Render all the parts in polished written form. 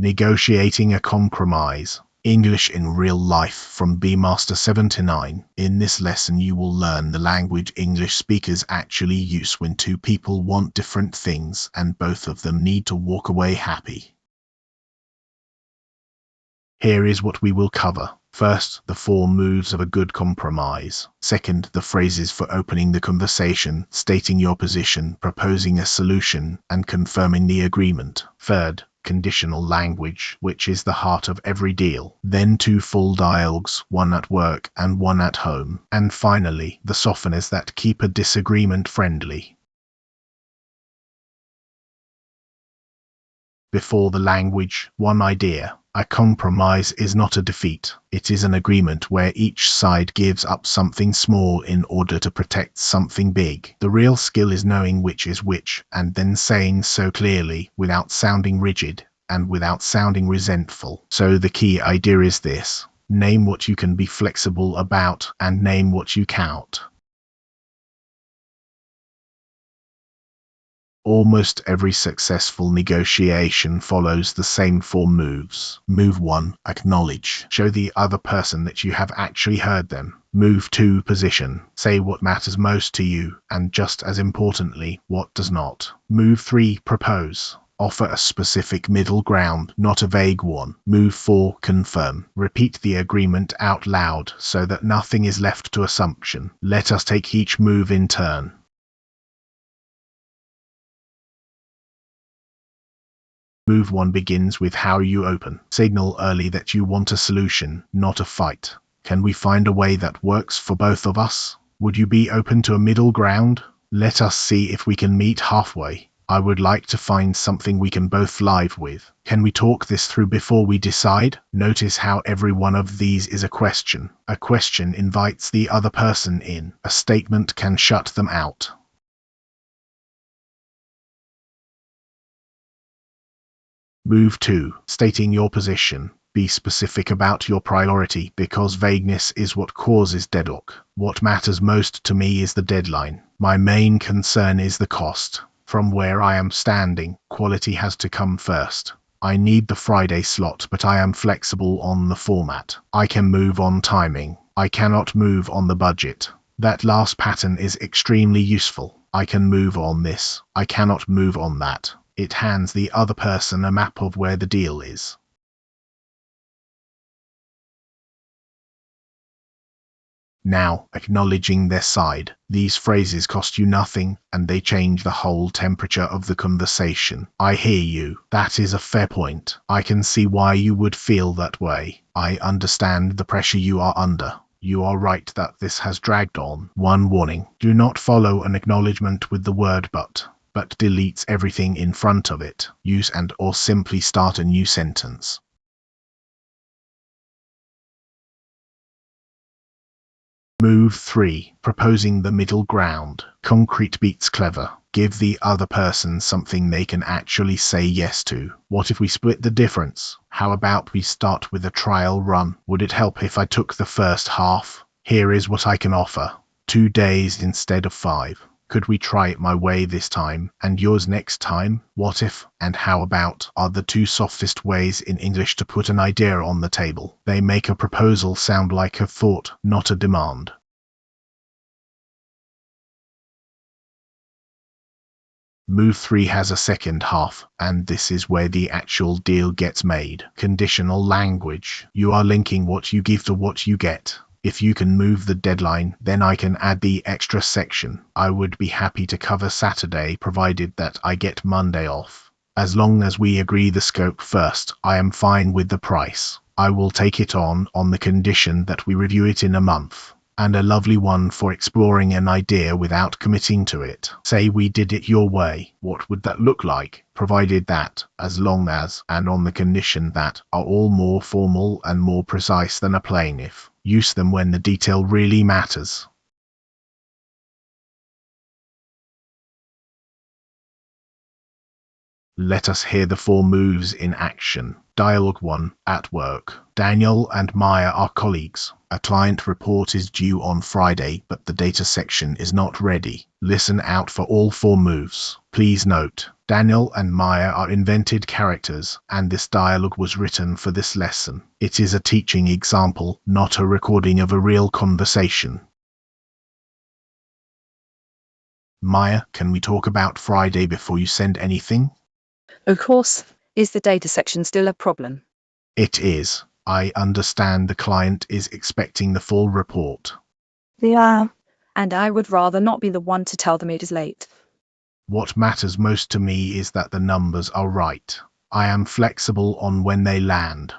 Negotiating a compromise. English in real life from Beemaster 79. In this lesson you will learn the language English speakers actually use when two people want different things and both of them need to walk away happy. Here is what we will cover. First, the 4 moves of a good compromise. Second, the phrases for opening the conversation, stating your position, proposing a solution, and confirming the agreement. Third, conditional language, which is the heart of every deal. Then 2 full dialogues, one at work and one at home. And finally, the softeners that keep a disagreement friendly. Before the language, one idea. A compromise is not a defeat. It is an agreement where each side gives up something small in order to protect something big. The real skill is knowing which is which, and then saying so clearly, without sounding rigid, and without sounding resentful. So the key idea is this. Name what you can be flexible about, and name what you can't. Almost every successful negotiation follows the same 4 moves. Move 1, acknowledge. Show the other person that you have actually heard them. Move 2, position. Say what matters most to you, and just as importantly, what does not. Move 3, propose. Offer a specific middle ground, not a vague one. Move 4, confirm. Repeat the agreement out loud so that nothing is left to assumption. Let us take each move in turn. Move 1 begins with how you open. Signal early that you want a solution, not a fight. Can we find a way that works for both of us? Would you be open to a middle ground? Let us see if we can meet halfway. I would like to find something we can both live with. Can we talk this through before we decide? Notice how every one of these is a question. A question invites the other person in. A statement can shut them out. Move 2, stating your position. Be specific about your priority, because vagueness is what causes deadlock. What matters most to me is the deadline. My main concern is the cost. From where I am standing, quality has to come first. I need the Friday slot, but I am flexible on the format. I can move on timing. I cannot move on the budget. That last pattern is extremely useful. I can move on this. I cannot move on that. It hands the other person a map of where the deal is. Now, acknowledging their side. These phrases cost you nothing, and they change the whole temperature of the conversation. I hear you. That is a fair point. I can see why you would feel that way. I understand the pressure you are under. You are right that this has dragged on. One warning. Do not follow an acknowledgement with the word but deletes everything in front of it. Use and or simply start a new sentence. Move 3. Proposing the middle ground. Concrete beats clever. Give the other person something they can actually say yes to. What if we split the difference? How about we start with a trial run? Would it help if I took the first half? Here is what I can offer. 2 days instead of 5. Could we try it my way this time, and yours next time? What if, and how about, are the 2 softest ways in English to put an idea on the table. They make a proposal sound like a thought, not a demand. Move 3 has a second half, and this is where the actual deal gets made. Conditional language. You are linking what you give to what you get. If you can move the deadline, then I can add the extra section. I would be happy to cover Saturday, provided that I get Monday off. As long as we agree the scope first, I am fine with the price. I will take it on the condition that we review it in a month. And a lovely one for exploring an idea without committing to it. Say we did it your way. What would that look like? Provided that, as long as, and on the condition that, are all more formal and more precise than a plain if. Use them when the detail really matters. Let us hear the 4 moves in action. Dialogue 1. At work. Daniel and Maya are colleagues. A client report is due on Friday, but the data section is not ready. Listen out for all 4 moves. Please note, Daniel and Maya are invented characters, and this dialogue was written for this lesson. It is a teaching example, not a recording of a real conversation. Maya, can we talk about Friday before you send anything? Of course. Is the data section still a problem? It is. I understand the client is expecting the full report. Yeah. And I would rather not be the one to tell them it is late. What matters most to me is that the numbers are right. I am flexible on when they land.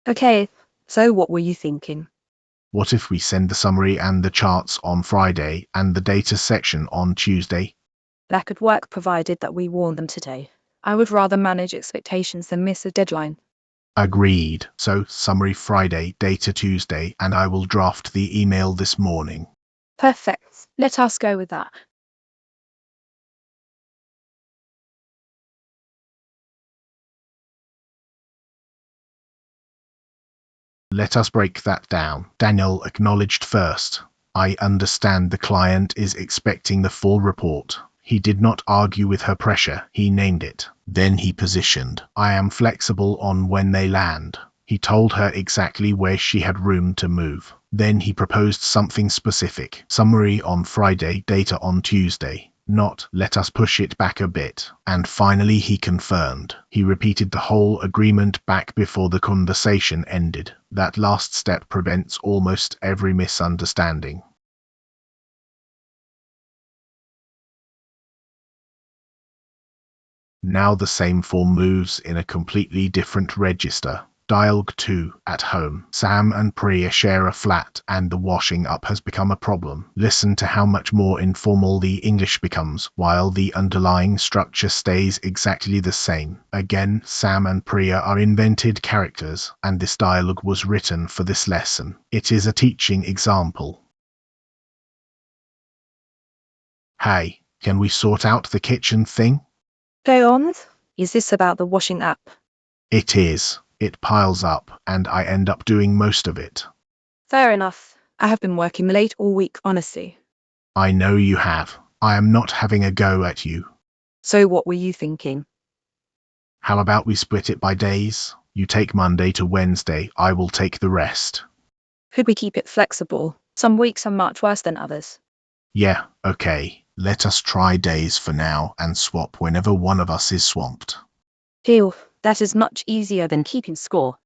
Okay, so what were you thinking? What if we send the summary and the charts on Friday and the data section on Tuesday? That could work provided that we warn them today. I would rather manage expectations than miss a deadline. Agreed. So, summary Friday, data Tuesday, and I will draft the email this morning. Perfect. Let us go with that. Let us break that down. Daniel acknowledged first. I understand the client is expecting the full report. He did not argue with her pressure, he named it. Then he positioned. I am flexible on when they land. He told her exactly where she had room to move. Then he proposed something specific. Summary on Friday, data on Tuesday. Not, let us push it back a bit. And finally he confirmed. He repeated the whole agreement back before the conversation ended. That last step prevents almost every misunderstanding. Now the same 4 moves in a completely different register. Dialogue 2, at home. Sam and Priya share a flat, and the washing up has become a problem. Listen to how much more informal the English becomes, while the underlying structure stays exactly the same. Again, Sam and Priya are invented characters, and this dialogue was written for this lesson. It is a teaching example. Hey, can we sort out the kitchen thing? Go on. Is this about the washing up? It is. It piles up, and I end up doing most of it. Fair enough. I have been working late all week, honestly. I know you have. I am not having a go at you. So what were you thinking? How about we split it by days? You take Monday to Wednesday, I will take the rest. Could we keep it flexible? Some weeks are much worse than others. Yeah, okay. Let us try days for now and swap whenever one of us is swamped. Deal. That is much easier than keeping score.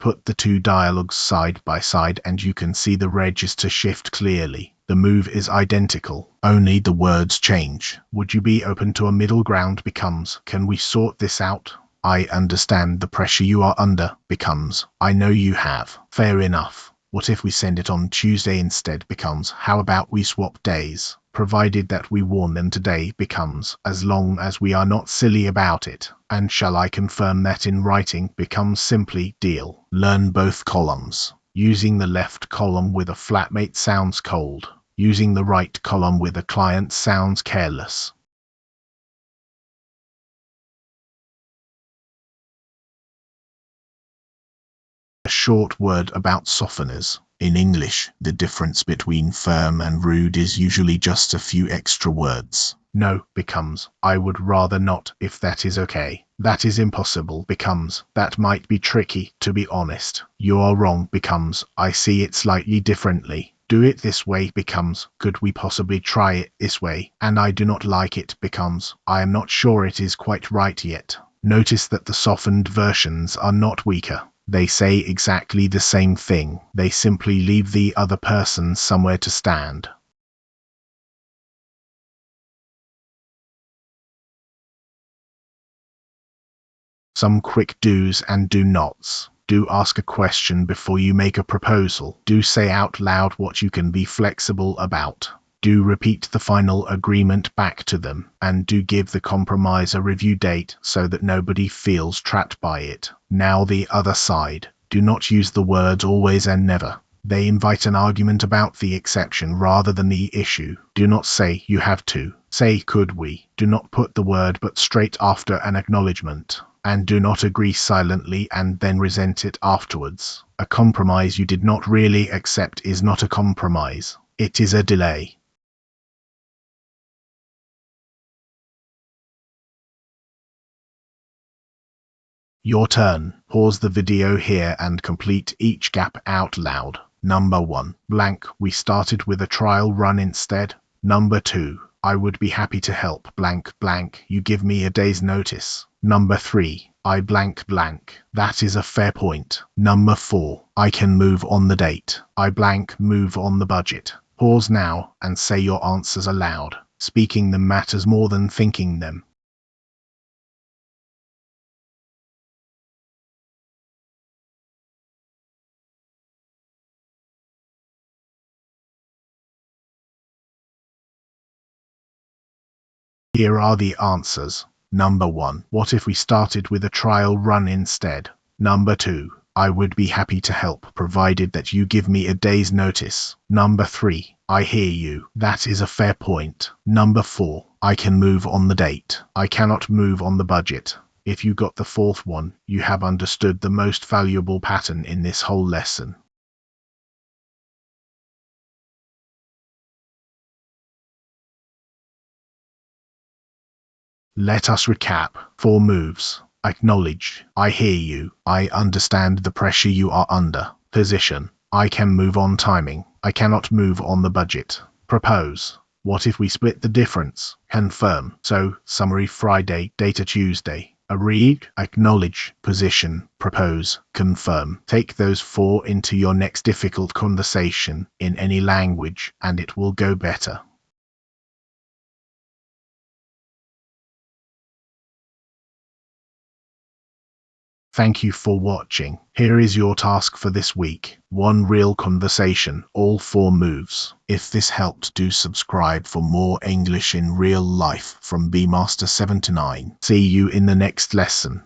Put the 2 dialogues side by side and you can see the register shift clearly. The move is identical, only the words change. Would you be open to a middle ground becomes, can we sort this out? I understand the pressure you are under becomes, I know you have. Fair enough. What if we send it on Tuesday instead becomes, how about we swap days? Provided that we warn them today becomes, as long as we are not silly about it. And shall I confirm that in writing becomes simply deal. Learn both columns. Using the left column with a flatmate sounds cold. Using the right column with a client sounds careless. A short word about softeners. In English, the difference between firm and rude is usually just a few extra words. No becomes, I would rather not, if that is okay. That is impossible becomes, that might be tricky, to be honest. You are wrong becomes, I see it slightly differently. Do it this way becomes, could we possibly try it this way? And I do not like it becomes, I am not sure it is quite right yet. Notice that the softened versions are not weaker. They say exactly the same thing. They simply leave the other person somewhere to stand. Some quick do's and do nots. Do ask a question before you make a proposal. Do say out loud what you can be flexible about. Do repeat the final agreement back to them, and do give the compromise a review date so that nobody feels trapped by it. Now the other side. Do not use the words always and never. They invite an argument about the exception rather than the issue. Do not say you have to. Say could we. Do not put the word but straight after an acknowledgement. And do not agree silently and then resent it afterwards. A compromise you did not really accept is not a compromise. It is a delay. Your turn. Pause the video here and complete each gap out loud. Number 1. Blank. We started with a trial run instead. Number 2. I would be happy to help. Blank blank. You give me a day's notice. Number 3. I blank blank. That is a fair point. Number 4. I can move on the date. I blank move on the budget. Pause now and say your answers aloud. Speaking them matters more than thinking them. Here are the answers. Number 1. What if we started with a trial run instead? Number 2. I would be happy to help provided that you give me a day's notice. Number 3. I hear you. That is a fair point. Number 4. I can move on the date. I cannot move on the budget. If you got the fourth one, you have understood the most valuable pattern in this whole lesson. Let us recap. 4 moves. Acknowledge. I hear you. I understand the pressure you are under. Position. I can move on timing. I cannot move on the budget. Propose. What if we split the difference? Confirm. So, summary Friday, data Tuesday. Agreed. Acknowledge. Position. Propose. Confirm. Take those 4 into your next difficult conversation in any language, and it will go better. Thank you for watching. Here is your task for this week. 1 real conversation, all 4 moves. If this helped, do subscribe for more English in real life from BMaster 79. See you in the next lesson.